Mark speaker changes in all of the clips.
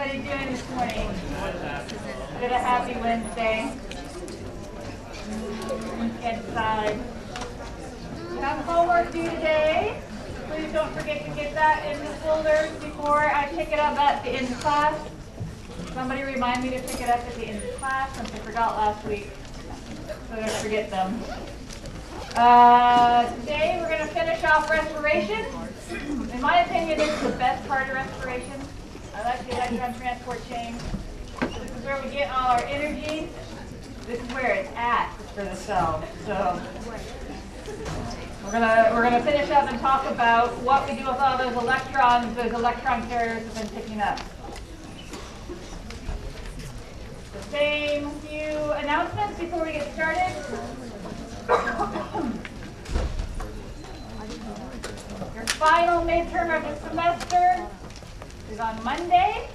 Speaker 1: everybody doing this morning? Good, a happy Wednesday. Get side. You have homework due today. Please don't forget to get that in the folder before I pick it up at the end of class. Somebody remind me to pick it up at the end of class since I forgot last week. So I don't forget them. Today we're going to finish off respiration. In my opinion, this is the best part of respiration. I like the electron transport chain. This is where we get all our energy. This is where it's at for the cell. So we're gonna finish up and talk about what we do with all those electron carriers have been picking up. The same few announcements before we get started. Your final midterm of the semester is on Monday.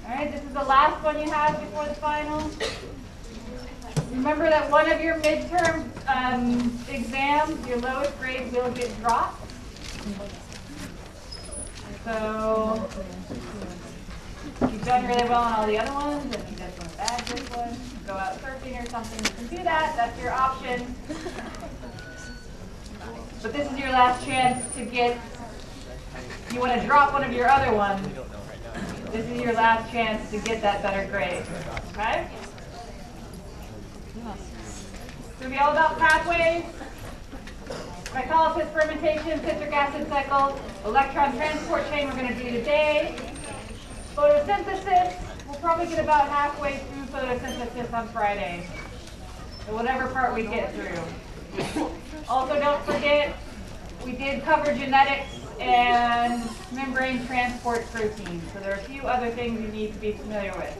Speaker 1: All right, this is the last one you have before the final. Remember that one of your midterm exams, your lowest grade will get dropped. So you've done really well on all the other ones, and you did some bad this one, go out surfing or something, you can do that. That's your option. But this is your last chance to get, you want to drop one of your other ones. This is your last chance to get that better grade. Okay? It's going to be all about pathways, glycolysis, fermentation, citric acid cycle, electron transport chain we're going to do today. Photosynthesis, we'll probably get about halfway through photosynthesis on Friday. So whatever part we get through. Also, don't forget, we did cover genetics and membrane transport proteins. So there are a few other things you need to be familiar with.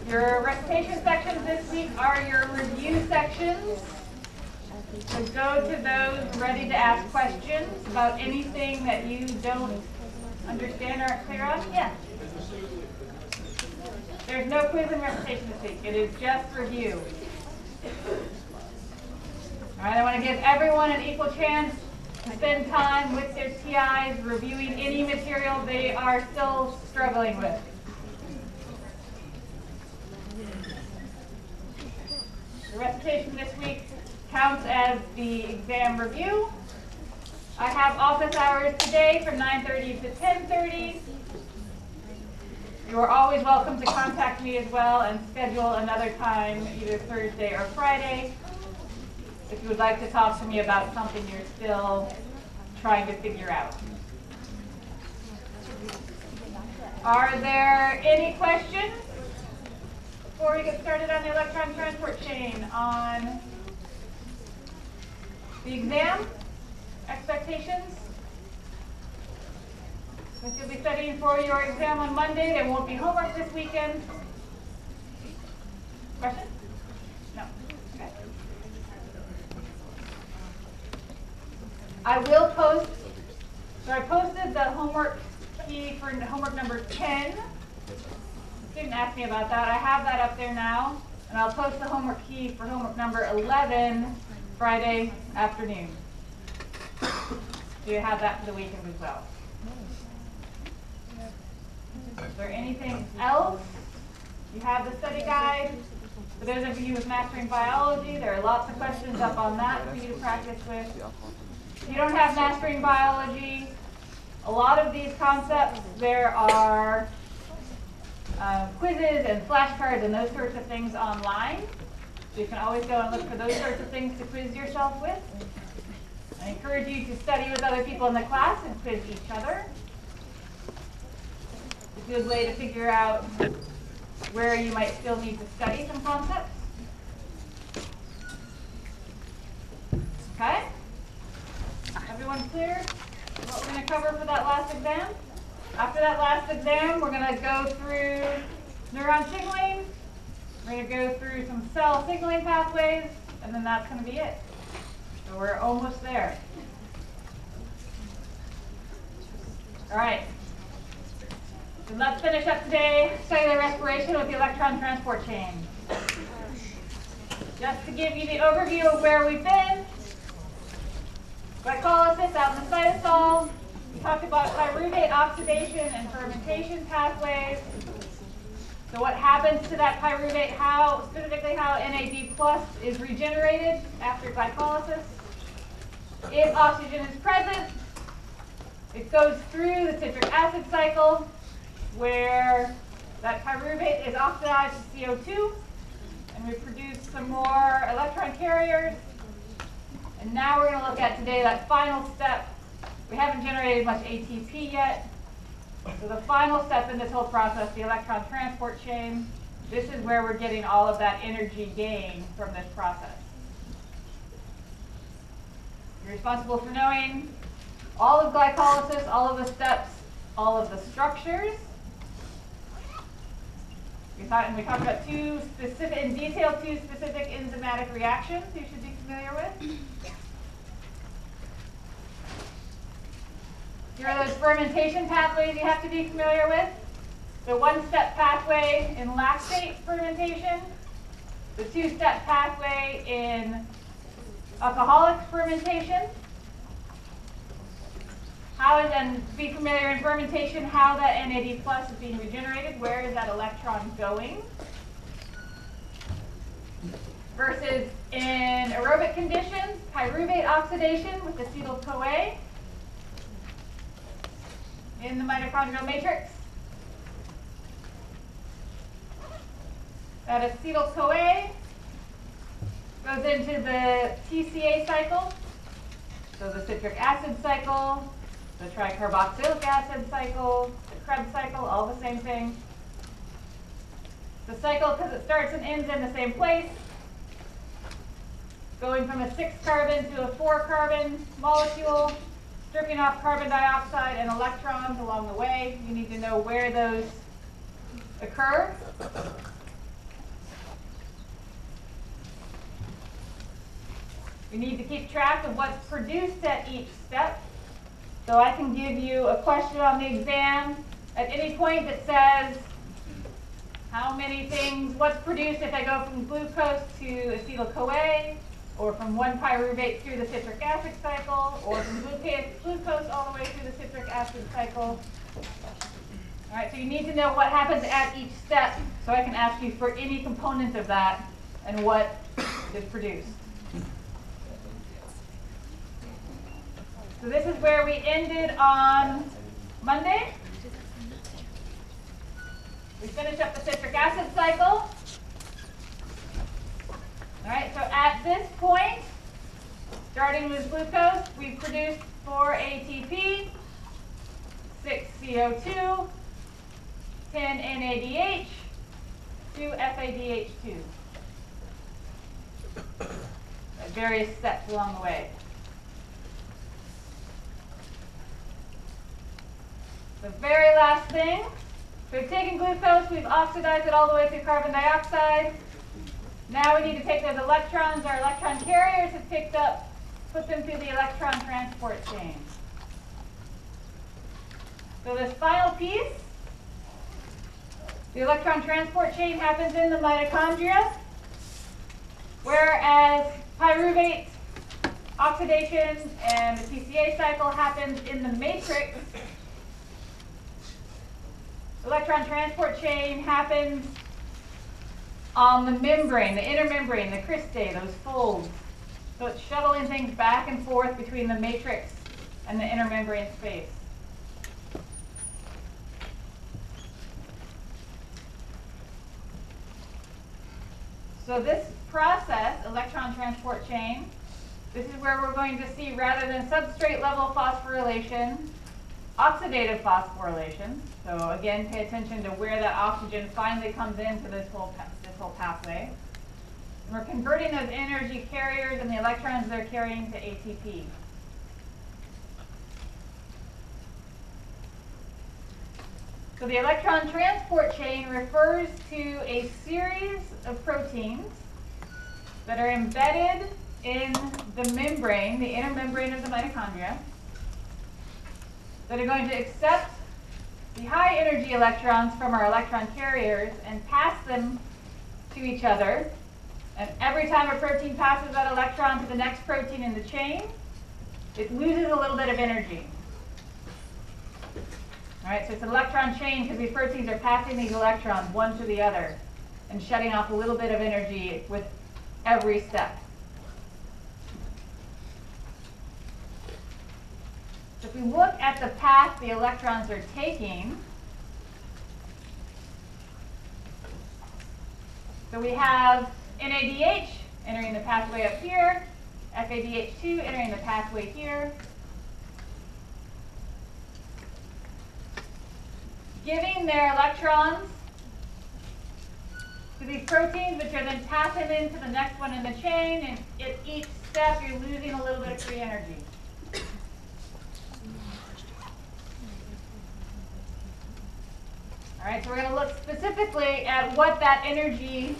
Speaker 1: Your recitation sections this week are your review sections. So go to those ready to ask questions about anything that you don't understand or aren't clear on. Yeah. There's no quiz and recitation this week. It is just review. All right, I want to give everyone an equal chance to spend time with their TIs reviewing any material they are still struggling with. The recitation this week counts as the exam review. I have office hours today from 9:30 to 10:30. You are always welcome to contact me as well and schedule another time, either Thursday or Friday, if you would like to talk to me about something you're still trying to figure out. Are there any questions before we get started on the electron transport chain on the exam expectations? Since you'll be studying for your exam on Monday, there won't be homework this weekend. Question? No. Okay. I will post, so I posted the homework key for homework number 10. Didn't ask me about that. I have that up there now, and I'll post the homework key for homework number 11 Friday afternoon. So you have that for the weekend as well. Is there anything else? You have the study guide. For those of you with Mastering Biology, there are lots of questions up on that for you to practice with. If you don't have Mastering Biology, a lot of these concepts, there are quizzes and flashcards and those sorts of things online. So you can always go and look for those sorts of things to quiz yourself with. I encourage you to study with other people in the class and quiz each other. It's a good way to figure out where you might still need to study some concepts. Okay? Everyone clear what we're going to cover for that last exam? After that last exam, we're going to go through neuron signaling. We're going to go through some cell signaling pathways, and then that's going to be it. So we're almost there. All right. So let's finish up today, cellular respiration with the electron transport chain. Just to give you the overview of where we've been. Glycolysis out in the cytosol, talked about pyruvate oxidation and fermentation pathways. So what happens to that pyruvate, specifically how NAD+ is regenerated after glycolysis. If oxygen is present, it goes through the citric acid cycle where that pyruvate is oxidized to CO2, and we produce some more electron carriers. And now we're going to look at today that final step. We haven't generated much ATP yet. So the final step in this whole process, the electron transport chain, this is where we're getting all of that energy gain from this process. You're responsible for knowing all of glycolysis, all of the steps, all of the structures. We talked about two specific enzymatic reactions you should be familiar with. Here are those fermentation pathways you have to be familiar with. The one-step pathway in lactate fermentation, the two-step pathway in alcoholic fermentation. And be familiar in fermentation how that NAD+ is being regenerated. Where is that electron going? Versus in aerobic conditions, pyruvate oxidation with acetyl-CoA in the mitochondrial matrix. That acetyl-CoA goes into the TCA cycle, so the citric acid cycle, the tricarboxylic acid cycle, the Krebs cycle, all the same thing. The cycle, because it starts and ends in the same place, going from a 6-carbon to a 4-carbon molecule, stripping off carbon dioxide and electrons along the way. You need to know where those occur. We need to keep track of what's produced at each step. So I can give you a question on the exam at any point that says, how many things, what's produced if I go from glucose to acetyl-CoA, or from one pyruvate through the citric acid cycle, or from glucose all the way through the citric acid cycle. All right, so you need to know what happens at each step, so I can ask you for any component of that and what is produced. So this is where we ended on Monday. We finished up the citric acid cycle. All right, so at this point, starting with glucose, we produced 4 ATP, 6 CO2, 10 NADH, 2 FADH2. At various steps along the way. The very last thing, we've taken glucose, we've oxidized it all the way through carbon dioxide. Now we need to take those electrons our electron carriers have picked up, put them through the electron transport chain. So this final piece, the electron transport chain happens in the mitochondria, whereas pyruvate oxidation and the TCA cycle happens in the matrix. Electron transport chain happens on the membrane, the inner membrane, the cristae, those folds. So it's shuttling things back and forth between the matrix and the inner membrane space. So this process, electron transport chain, this is where we're going to see, rather than substrate level phosphorylation, oxidative phosphorylation. So again, pay attention to where that oxygen finally comes into this whole pathway. And we're converting those energy carriers and the electrons they're carrying to ATP. So the electron transport chain refers to a series of proteins that are embedded in the membrane, the inner membrane of the mitochondria, that are going to accept the high energy electrons from our electron carriers and pass them to each other. And every time a protein passes that electron to the next protein in the chain, it loses a little bit of energy. All right, so it's an electron chain because these proteins are passing these electrons one to the other and shutting off a little bit of energy with every step. So if we look at the path the electrons are taking, so we have NADH entering the pathway up here, FADH2 entering the pathway here, giving their electrons to these proteins, which are then passing into the next one in the chain, and at each step you're losing a little bit of free energy. All right, so we're going to look specifically at what that energy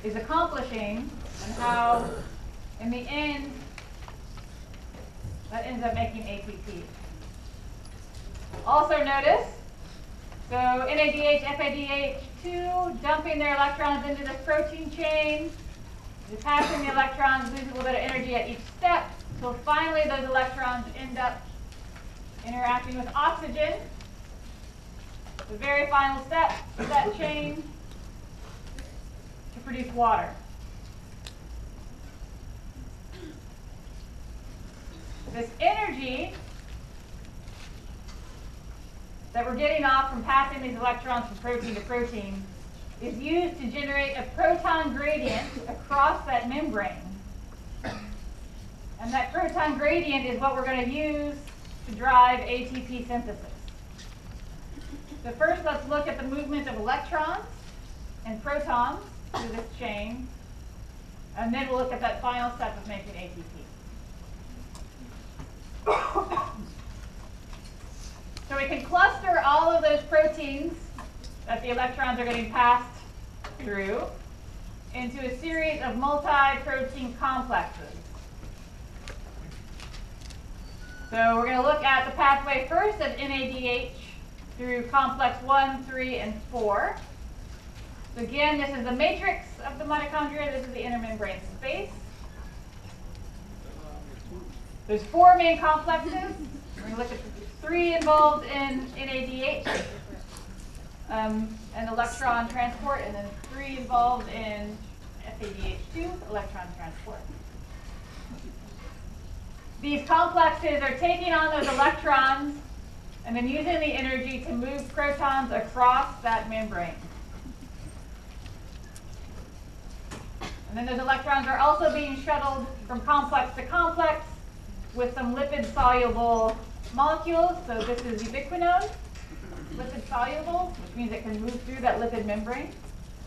Speaker 1: is accomplishing and how, in the end, that ends up making ATP. Also notice, so NADH, FADH2 dumping their electrons into this protein chain, they're passing the electrons, losing a little bit of energy at each step, so finally those electrons end up interacting with oxygen. The very final step of that chain to produce water. This energy that we're getting off from passing these electrons from protein to protein is used to generate a proton gradient across that membrane. And that proton gradient is what we're going to use to drive ATP synthesis. So first, let's look at the movement of electrons and protons through this chain, and then we'll look at that final step of making ATP. So we can cluster all of those proteins that the electrons are getting passed through into a series of multi-protein complexes. So we're going to look at the pathway first of NADH through complex 1, 3, and 4. So again, this is the matrix of the mitochondria. This is the intermembrane space. There's 4 main complexes. We're going to look at the 3 involved in NADH and electron transport, and then 3 involved in FADH2, electron transport. These complexes are taking on those electrons and then using the energy to move protons across that membrane. And then those electrons are also being shuttled from complex to complex with some lipid-soluble molecules. So this is ubiquinone, lipid-soluble, which means it can move through that lipid membrane,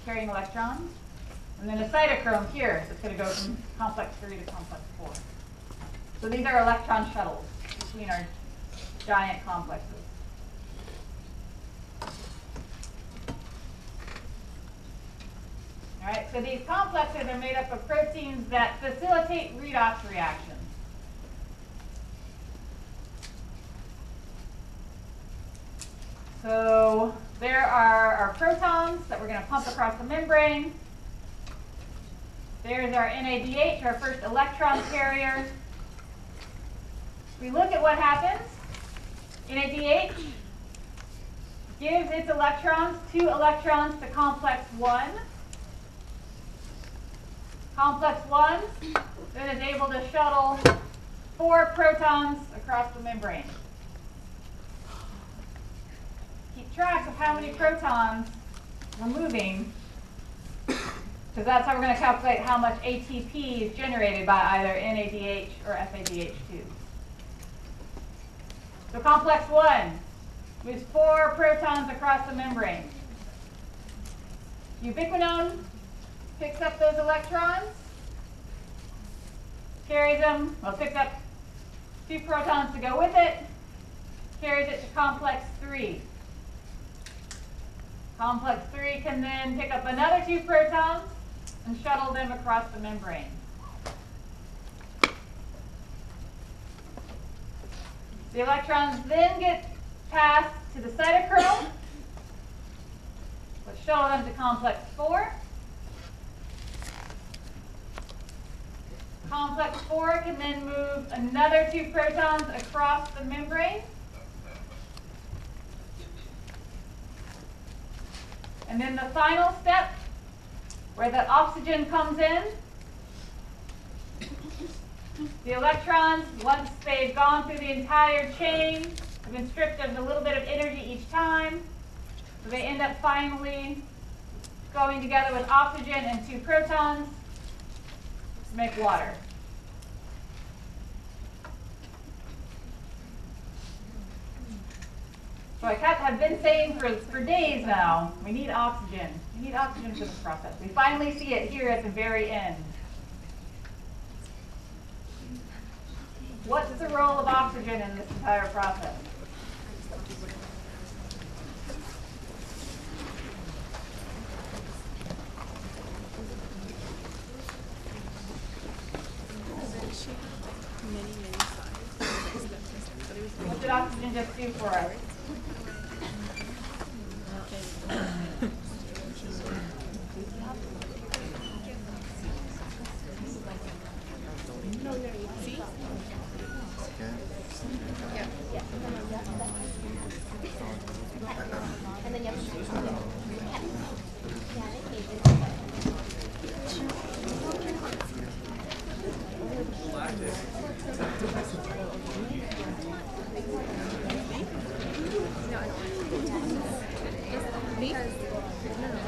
Speaker 1: carrying electrons. And then a cytochrome here that's going to go from complex 3 to complex 4. So these are electron shuttles between our giant complexes. All right, so these complexes are made up of proteins that facilitate redox reactions. So there are our protons that we're going to pump across the membrane. There's our NADH, our first electron carrier. We look at what happens. NADH gives its electrons, 2 electrons to complex 1. Complex 1 then is able to shuttle 4 protons across the membrane. Keep track of how many protons we're moving, because that's how we're going to calculate how much ATP is generated by either NADH or FADH2. So complex 1 moves 4 protons across the membrane. Ubiquinone picks up those electrons, carries them, well, picks up 2 protons to go with it, carries it to complex 3. Complex 3 can then pick up another 2 protons and shuttle them across the membrane. The electrons then get passed to the cytochrome, which shuttle them to complex 4. Complex 4 can then move another 2 protons across the membrane. And then the final step, where the oxygen comes in, the electrons, once they've gone through the entire chain, have been stripped of a little bit of energy each time. So they end up finally going together with oxygen and 2 protons to make water. So I have been saying for days now, we need oxygen. We need oxygen for this process. We finally see it here at the very end. What's the role of oxygen in this entire process? What did oxygen just do for us?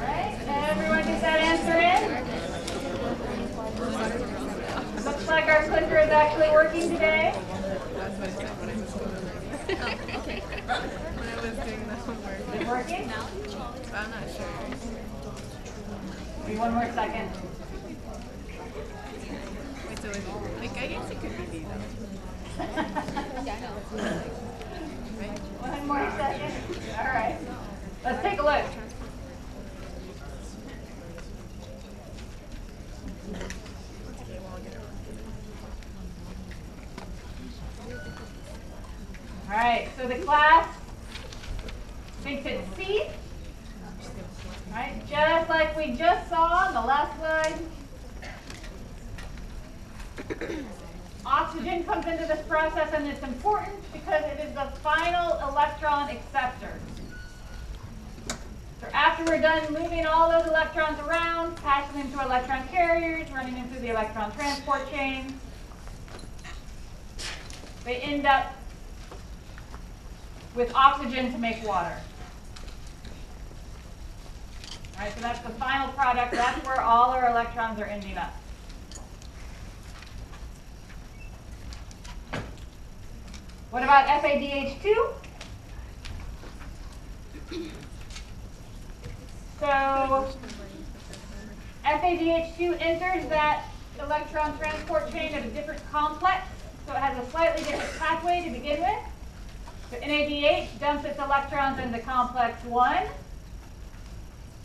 Speaker 1: Alright, everyone get that answer in? Looks like our clicker is actually working today.
Speaker 2: Okay. When I was doing the homework.
Speaker 1: Is it working?
Speaker 2: I'm not sure.
Speaker 1: Maybe one more second.
Speaker 2: Wait, so like, I guess it could be D though. Right?
Speaker 1: One more second. Alright. Let's take a look. Alright, so the class thinks it's C. Alright, just like we just saw on the last slide. Oxygen comes into this process, and it's important because it is the final electron acceptor. So after we're done moving all those electrons around, passing them to electron carriers, running them through the electron transport chain, they end up with oxygen to make water. All right, so that's the final product. That's where all our electrons are ending up. What about FADH2? So FADH2 enters that electron transport chain at a different complex, so it has a slightly different pathway to begin with. So NADH dumps its electrons into complex 1.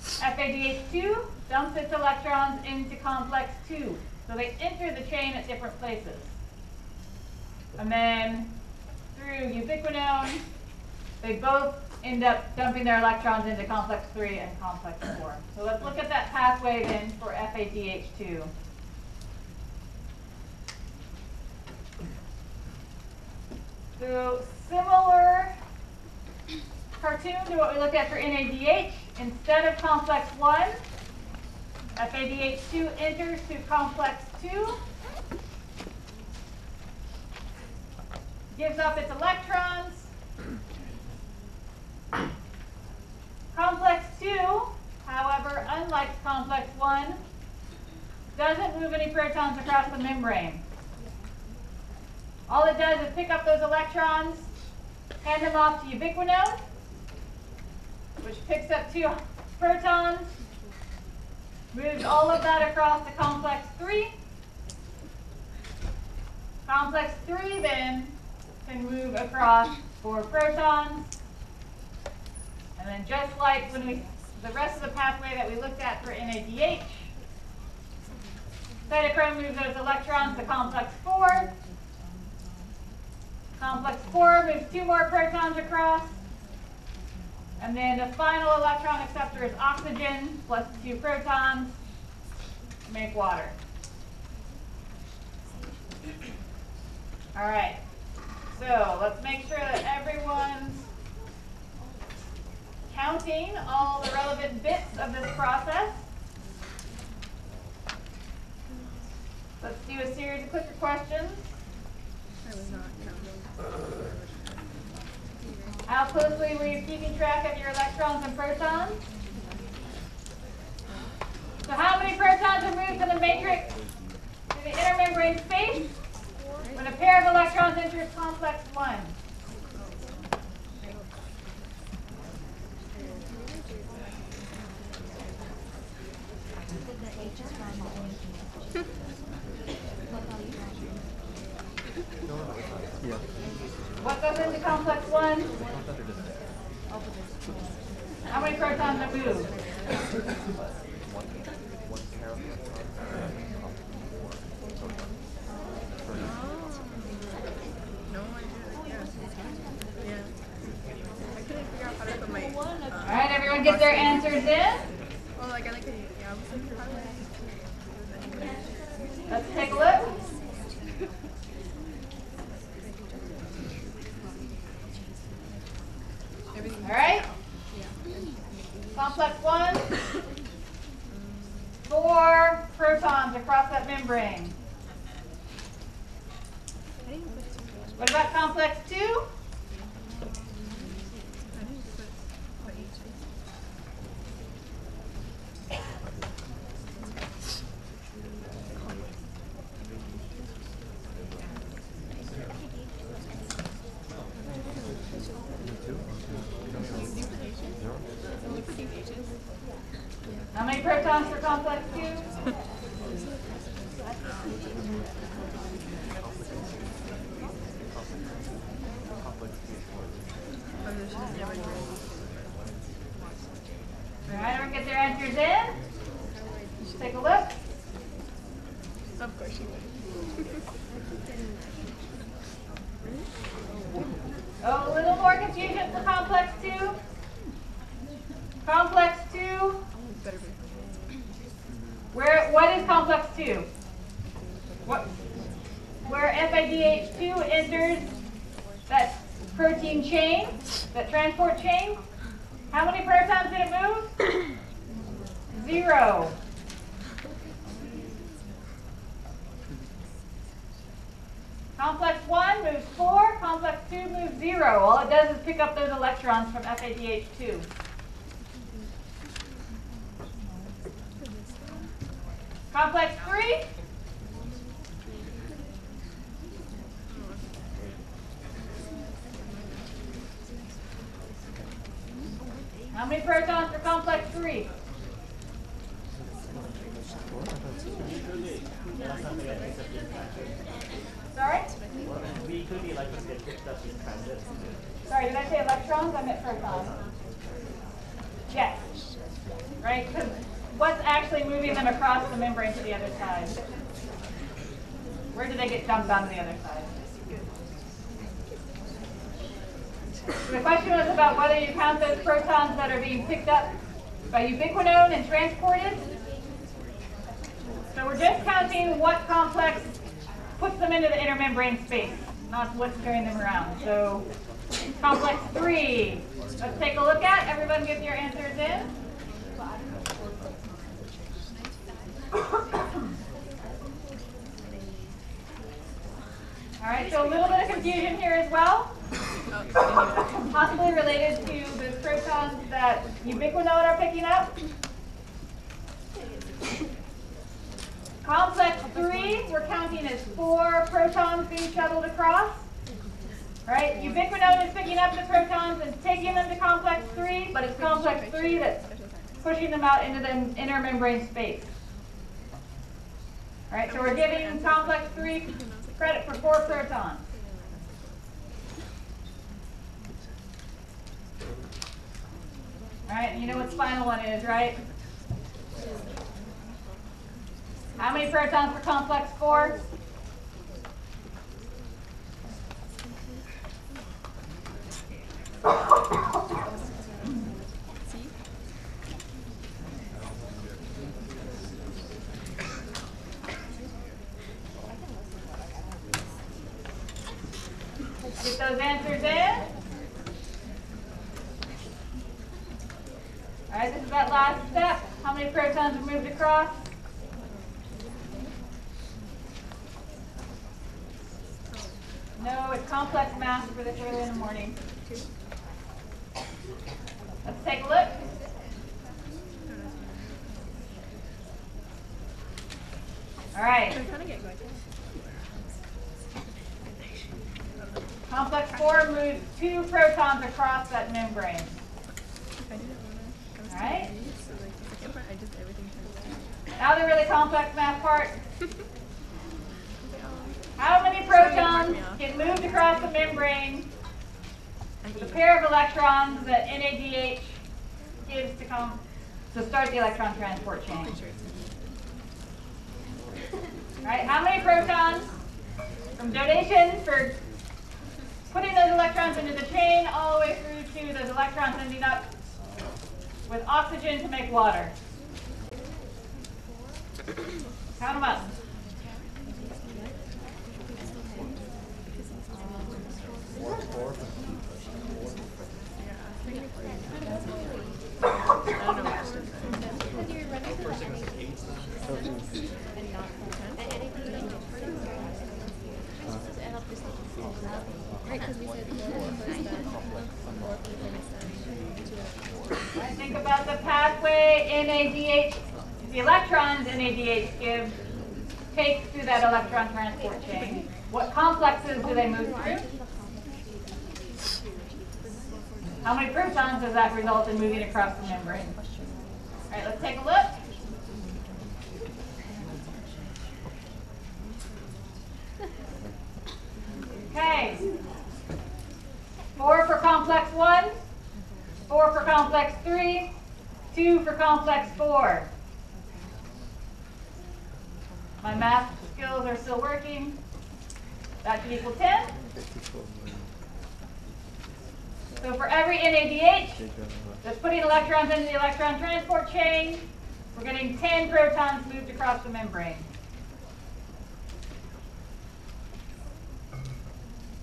Speaker 1: FADH2 dumps its electrons into complex 2. So they enter the chain at different places. And then through ubiquinone, they both end up dumping their electrons into complex 3 and complex 4. So let's look at that pathway then for FADH2. So similar cartoon to what we looked at for NADH. Instead of complex 1, FADH2 enters to complex 2, gives up its electrons. Complex 2, however, unlike complex 1, doesn't move any protons across the membrane. All it does is pick up those electrons, hand them off to ubiquinone, which picks up 2 protons, moves all of that across to complex 3. Complex 3 then can move across 4 protons. And then just like when the rest of the pathway that we looked at for NADH, cytochrome moves those electrons to complex 4. Complex 4 moves 2 more protons across. And then the final electron acceptor is oxygen plus 2 protons to make water. All right, so let's make sure that everyone's counting counting all the relevant bits of this process. Let's do a series of clicker questions.
Speaker 2: I was not counting.
Speaker 1: How closely were you keeping track of your electrons and protons? So how many protons are moved in the matrix to the inner membrane space when a pair of electrons enters complex 1? What goes into complex 1? How many protons are moved?
Speaker 2: No idea. Yeah. I couldn't figure out how to put my.
Speaker 1: All right, everyone get their answers in.
Speaker 2: Well, like I was like, how do I?
Speaker 1: Let's take a look. All right. Complex 1. 4 protons across that membrane. What about complex 2?
Speaker 2: I didn't put what each is.
Speaker 1: How many protons for complex 2? All right, everyone get their answers in. Let's take a look.
Speaker 2: Of course you would.
Speaker 1: Oh, a little more confusion for complex 2. Complex 2.
Speaker 2: Better be.
Speaker 1: What is complex 2? Where FADH2 enters that protein chain, that transport chain. How many protons did it move? 0. Complex 1 moves 4, complex 2 moves 0. All it does is pick up those electrons from FADH2. Complex 3. How many protons for complex 3? Sorry? Sorry, did I say electrons? I meant protons. Yes. Right? Because what's actually moving them across the membrane to the other side? Where do they get dumped onto the other side? The question was about whether you count those protons that are being picked up by ubiquinone and transported. So we're just counting what complex puts them into the inner membrane space, not what's carrying them around. So complex 3, let's take a look at. Everyone get your answers in. All right, so a little bit of confusion here as well. Possibly related to the protons that ubiquinone are picking up. Complex 3, we're counting as 4 protons being shuttled across. Right? Ubiquinone is picking up the protons and taking them to complex 3, but it's complex 3 that's pushing them out into the inner membrane space. All right, so we're giving complex 3 credit for 4 protons. All right, and you know what the final one is, right? How many protons for complex 4? Get those answers in. All right, this is that last step. How many protons are moved across? No, it's complex math for this early in the morning. Let's take a look. All right. Complex 4 moves 2 protons across that membrane. All right. Now the really complex math part. How many protons get moved across the membrane with a pair of electrons that NADH gives to start the electron transport chain? All right, how many protons from donations for putting those electrons into the chain all the way through to those electrons ending up with oxygen to make water? Count them up. Think about the pathway NADH, the electrons NADH gives, takes through that electron transport chain. What complexes do they move through? How many protons does that result in moving across the membrane? All right, let's take a look. Okay. 4 for complex 1, 4 for complex 3, 2 for complex 4. My math skills are still working. That should equal 10. So for every NADH that's putting electrons into the electron transport chain, we're getting 10 protons moved across the membrane.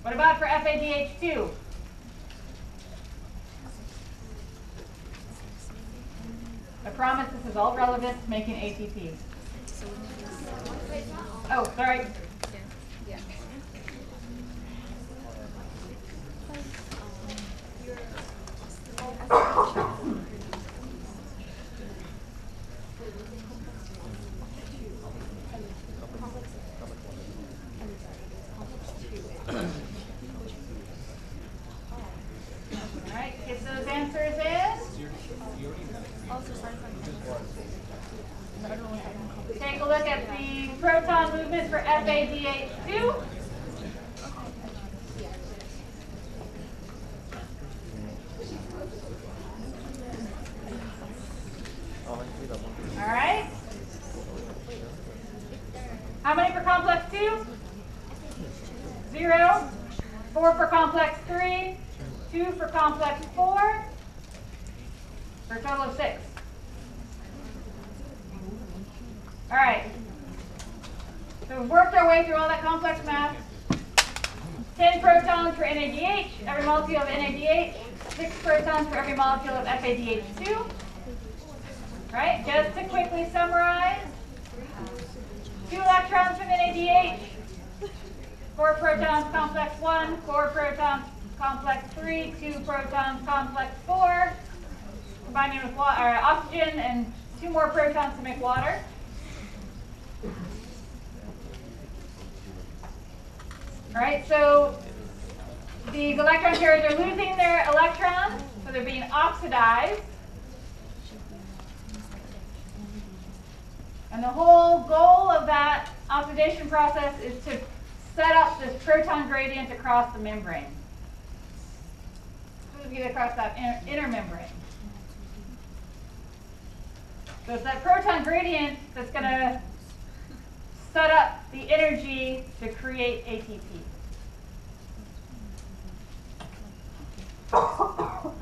Speaker 1: What about for FADH2? I promise this is all relevant to making ATPs. Oh, sorry. Alright, get those answers in. Take a look at the proton movement for FADH2. Alright. How many for complex 2? 0. 4 for complex 3. 2 for complex 4. For a total of 6. Alright. So we've worked our way through all that complex math. 10 protons for NADH, every molecule of NADH. 6 protons for every molecule of FADH2. Right? Just to quickly summarize. 2 electrons from NADH. 4 protons complex 1, 4 protons complex 3, 2 protons complex 4. Combining with oxygen and 2 more protons to make water. All right, so these electron carriers are losing their electrons, so they're being oxidized. And the whole goal of that oxidation process is to set up this proton gradient across the membrane. So we get across that inner membrane. So it's that proton gradient that's going to set up the energy to create ATP. All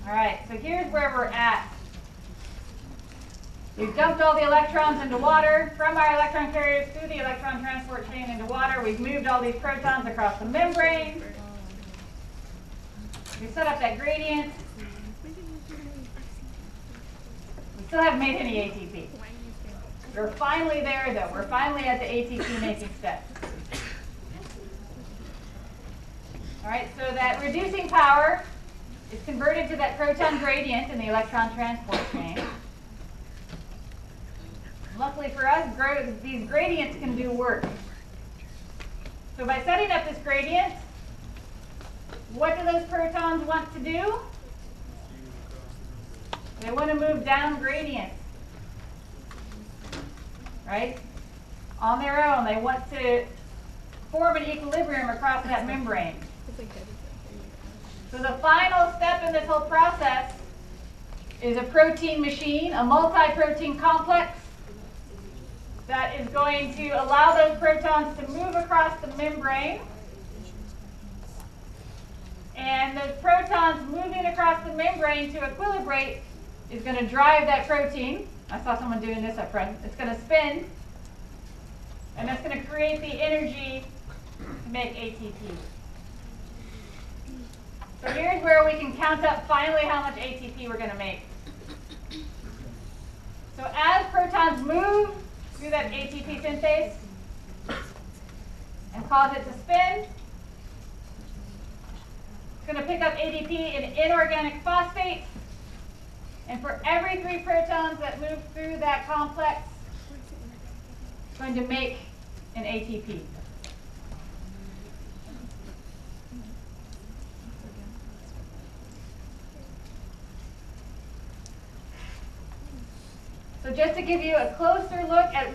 Speaker 1: right, so here's where we're at. We've dumped all the electrons into water from our electron carriers through the electron transport chain into water. We've moved all these protons across the membrane. We set up that gradient. We still haven't made any ATP. We're finally there, though. We're finally at the ATP making step. All right, so that reducing power is converted to that proton gradient in the electron transport chain. Luckily for us, these gradients can do work. So by setting up this gradient, what do those protons want to do? They want to move down gradient, right? On their own, they want to form an equilibrium across that membrane. So the final step in this whole process is a protein machine, a multi-protein complex that is going to allow those protons to move across the membrane. And those protons moving across the membrane to equilibrate is going to drive that protein. I saw someone doing this up front. It's going to spin, and that's going to create the energy to make ATP. So here's where we can count up finally how much ATP we're going to make. So as protons move through that ATP synthase and cause it to spin, it's going to pick up ADP in inorganic phosphate. And for every 3 protons that move through that complex, it's going to make an ATP. So just to give you a closer look at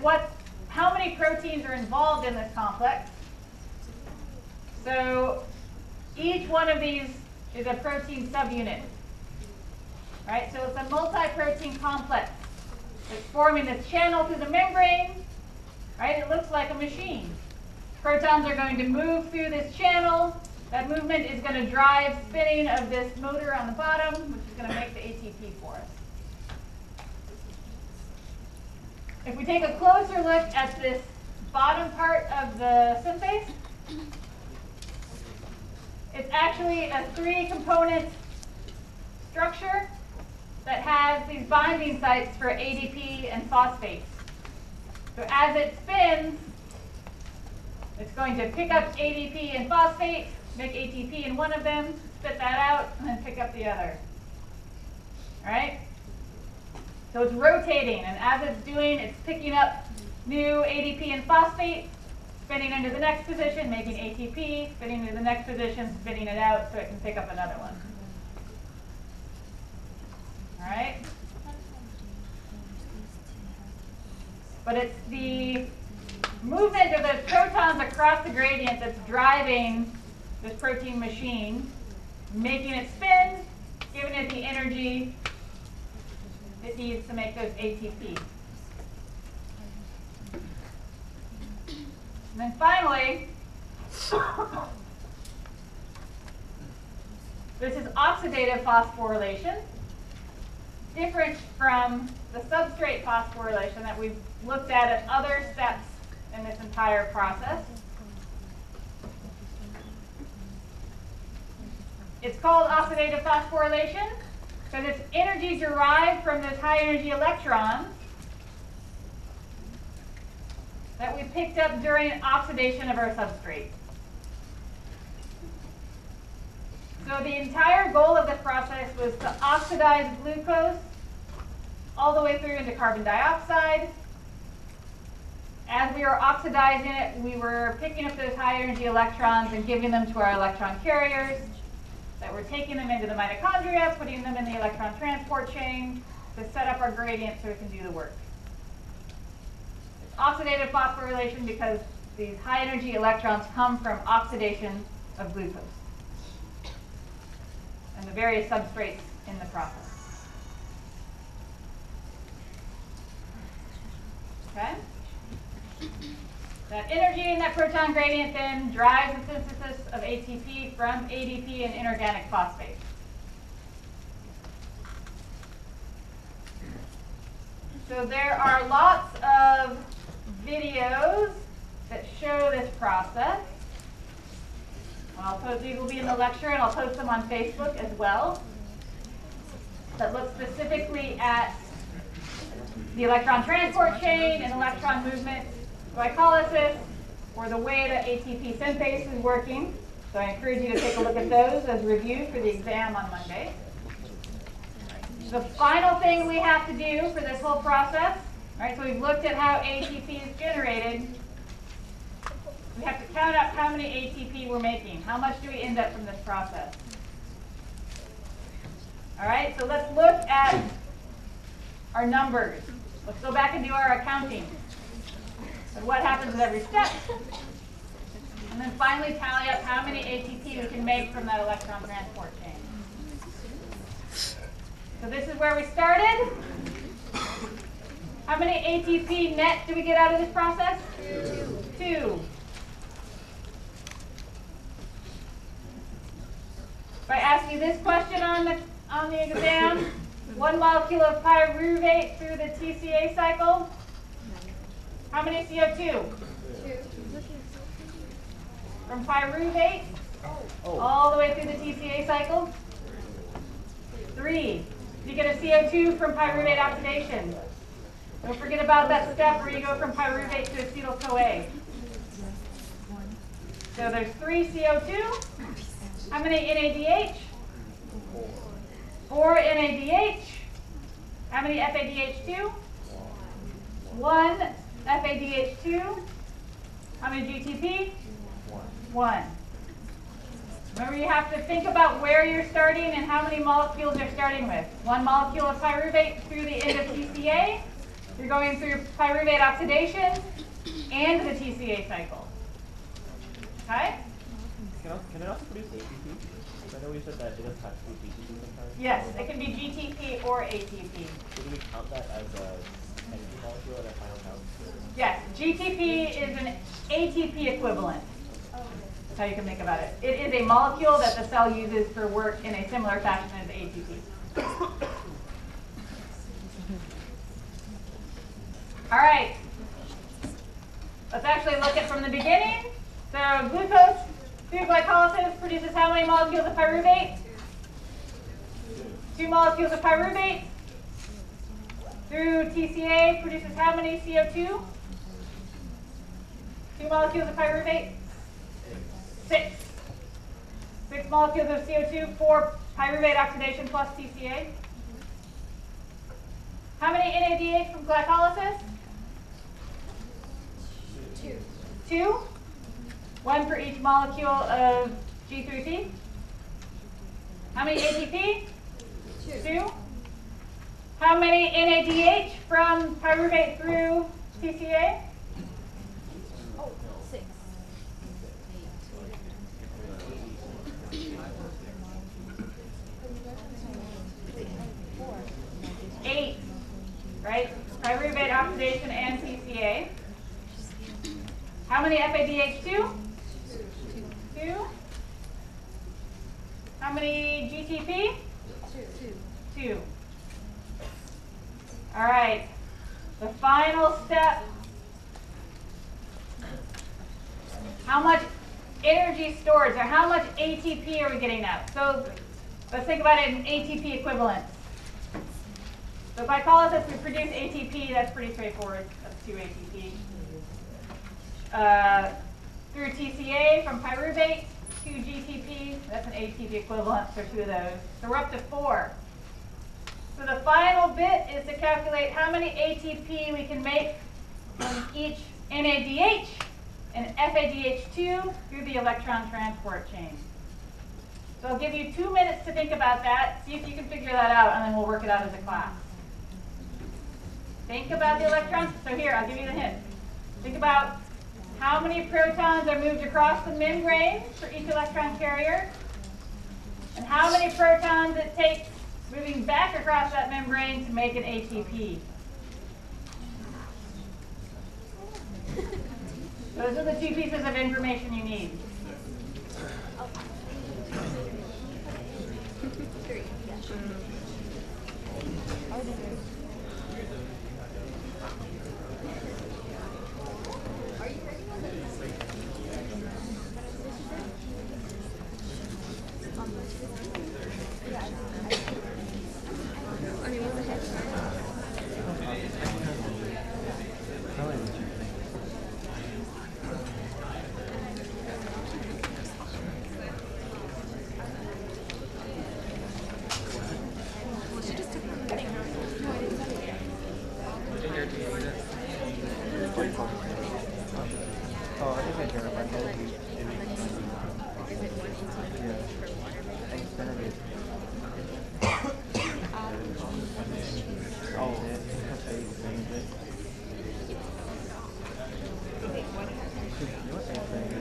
Speaker 1: how many proteins are involved in this complex. So each one of these is a protein subunit. Right? So it's a multi-protein complex. It's forming this channel through the membrane. Right? It looks like a machine. Protons are going to move through this channel. That movement is going to drive spinning of this motor on the bottom, which is going to make the ATP for us. If we take a closer look at this bottom part of the synthase, it's actually a 3-component structure that has these binding sites for ADP and phosphate. So as it spins, it's going to pick up ADP and phosphate, make ATP in one of them, spit that out, and then pick up the other. All right? So it's rotating, and as it's doing, it's picking up new ADP and phosphate, spinning into the next position, making ATP, spinning into the next position, spinning it out so it can pick up another one. All right? But it's the movement of those protons across the gradient that's driving this protein machine, making it spin, giving it the energy it needs to make those ATP. And then finally, this is oxidative phosphorylation, different from the substrate phosphorylation that we've looked at other steps in this entire process. It's called oxidative phosphorylation because it's energy derived from those high energy electrons that we picked up during oxidation of our substrate. So the entire goal of the process was to oxidize glucose all the way through into carbon dioxide. As we were oxidizing it, we were picking up those high energy electrons and giving them to our electron carriers that were taking them into the mitochondria, putting them in the electron transport chain to set up our gradient so we can do the work. It's oxidative phosphorylation because these high energy electrons come from oxidation of glucose and the various substrates in the process. Okay? That energy in that proton gradient then drives the synthesis of ATP from ADP and inorganic phosphate. So there are lots of videos that show this process. I'll post, these will be in the lecture, and I'll post them on Facebook as well, that look specifically at the electron transport chain and electron movement glycolysis, or the way that ATP synthase is working. So I encourage you to take a look at those as review for the exam on Monday. The final thing we have to do for this whole process, all right, so we've looked at how ATP is generated. We have to count up how many ATP we're making. How much do we end up from this process? All right, so let's look at our numbers. Let's go back and do our accounting of what happens with every step. And then finally tally up how many ATP we can make from that electron transport chain. So this is where we started. How many ATP net do we get out of this process? 2. If I ask you this question on the exam, 1 molecule of pyruvate through the TCA cycle, how many CO2? 2. From pyruvate all the way through the TCA cycle? 3. You get a CO2 from pyruvate oxidation. Don't forget about that step where you go from pyruvate to acetyl-CoA. So there's 3 CO2. How many NADH? 4 NADH. How many FADH2? 1 FADH2. How many GTP? 1. Remember, you have to think about where you're starting and how many molecules you're starting with. 1 molecule of pyruvate through the end of TCA. You're going through pyruvate oxidation and the TCA cycle. Okay?
Speaker 3: Can it also produce ATP? I know we said that it does have to be GTP sometimes.
Speaker 1: Yes, it can be GTP or ATP.
Speaker 3: So do we count that as a energy molecule at our final count?
Speaker 1: Yes, GTP is an ATP equivalent. That's how you can think about it. It is a molecule that the cell uses for work in a similar fashion as ATP. All right. Let's actually look at from the beginning. So glucose through glycolysis produces how many molecules of pyruvate? 2 molecules of pyruvate. Through TCA produces how many CO2? 2 molecules of pyruvate? 6. 6 molecules of CO2 for pyruvate oxidation plus TCA. How many NADH from glycolysis? 2. 1 for each molecule of G3P. How many ATP? 2. How many NADH from pyruvate through TCA?
Speaker 2: 6.
Speaker 1: 8, right? Pyruvate oxidation and TCA. How many FADH2? 2. How many GTP? 2. All right. The final step. How much energy storage, or how much ATP are we getting out? So let's think about it in ATP equivalents. So glycolysis, we produce ATP. That's pretty straightforward. That's 2 ATP. Through TCA from pyruvate, 2 GTP. That's an ATP equivalent for 2 of those. So we're up to 4. So the final bit is to calculate how many ATP we can make from each NADH and FADH2 through the electron transport chain. So I'll give you 2 minutes to think about that. See if you can figure that out, and then we'll work it out as a class. Think about the electrons. So here, I'll give you the hint. Think about how many protons are moved across the membrane for each electron carrier, and how many protons it takes moving back across that membrane to make an ATP. Those are the 2 pieces of information you need.
Speaker 3: Oh, I think I hear it. I told you. Yeah. Thanks, Benedict. Oh, thanks, Benedict. You know what they're saying?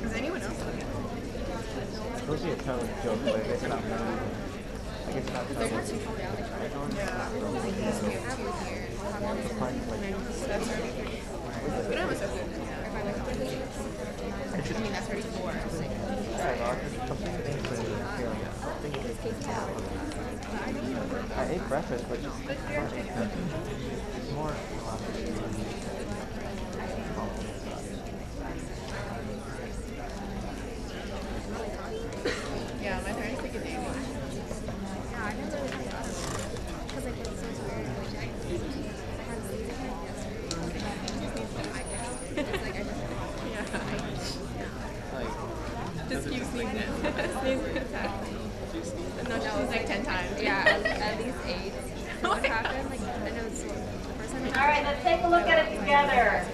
Speaker 2: Is anyone else looking?
Speaker 3: It's supposed to be a totally joke, but I guess not. I guess not.
Speaker 2: But I was okay. I mean, that's 34.
Speaker 3: I ate breakfast, but it's more.
Speaker 2: Yeah, my parents take a day. Just keep sneezing. Sneezing attack. No, she sneezed like 10 times.
Speaker 4: Yeah, at least 8. So what happened? Like, I know it's the first time.
Speaker 1: All right, let's take a look at it together.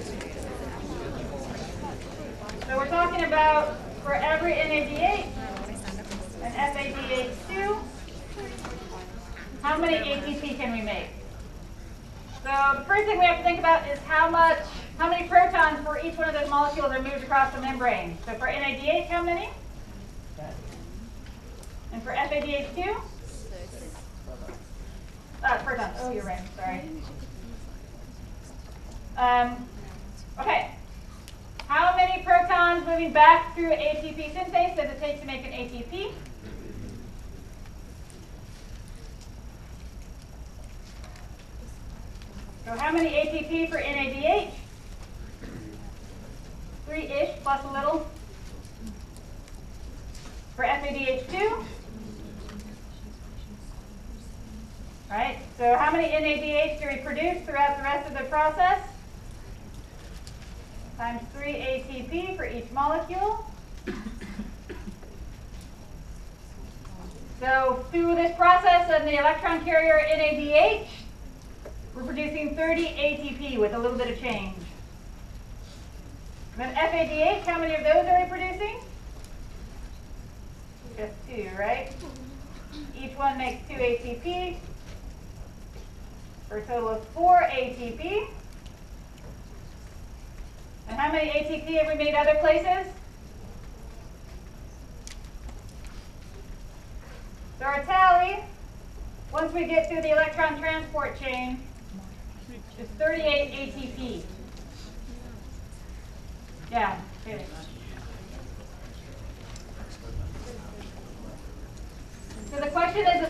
Speaker 1: So we're talking about for every NADH and FADH2, how many ATP can we make? So the first thing we have to think about is how many protons for each one of those molecules are moved across the membrane. So for NADH, how many? And for FADH2? Protons. Oh, you're right. Sorry. Okay. How many protons moving back through ATP synthase does it take to make an ATP? So how many ATP for NADH? 3-ish plus a little. For FADH2? Right? So how many NADH do we produce throughout the rest of the process? Times 3 ATP for each molecule. So through this process of the electron carrier NADH, we're producing 30 ATP with a little bit of change. Then FADH, how many of those are we producing? Just 2, right? Each one makes 2 ATP for a total of 4 ATP. And how many ATP have we made other places? So our tally, once we get through the electron transport chain, is 38 ATP. Yeah. Okay. So the question is,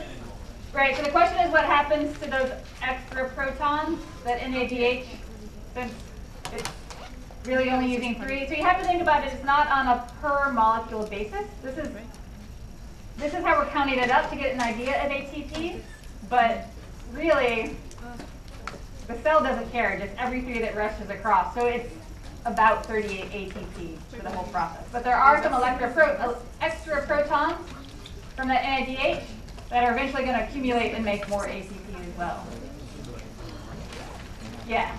Speaker 1: right, so the question is what happens to those extra protons that NADH, since it's really only using 3. So you have to think about it, it's not on a per molecule basis. This is how we're counting it up to get an idea of ATP, but really, the cell doesn't care, just every 3 that rushes across. So it's about 38 ATP for the whole process. But there are some extra protons from that NADH that are eventually going to accumulate and make more ATP as well. Yeah.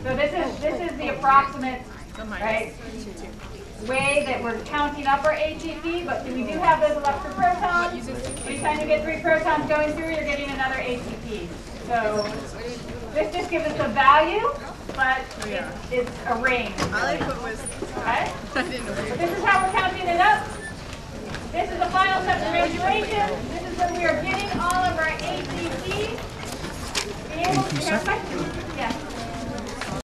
Speaker 1: So this is the approximate, right, way that we're counting up our ATP, but we do have those electroprotons. Anytime you get 3 protons going through, you're getting another ATP. So this just gives us a value, but it's a range.
Speaker 2: I like what was.
Speaker 1: Okay?
Speaker 2: I didn't know.
Speaker 1: So this is how we're counting it up. This is the final step of graduation. This is when we are getting all of our ATP. Be able to have questions.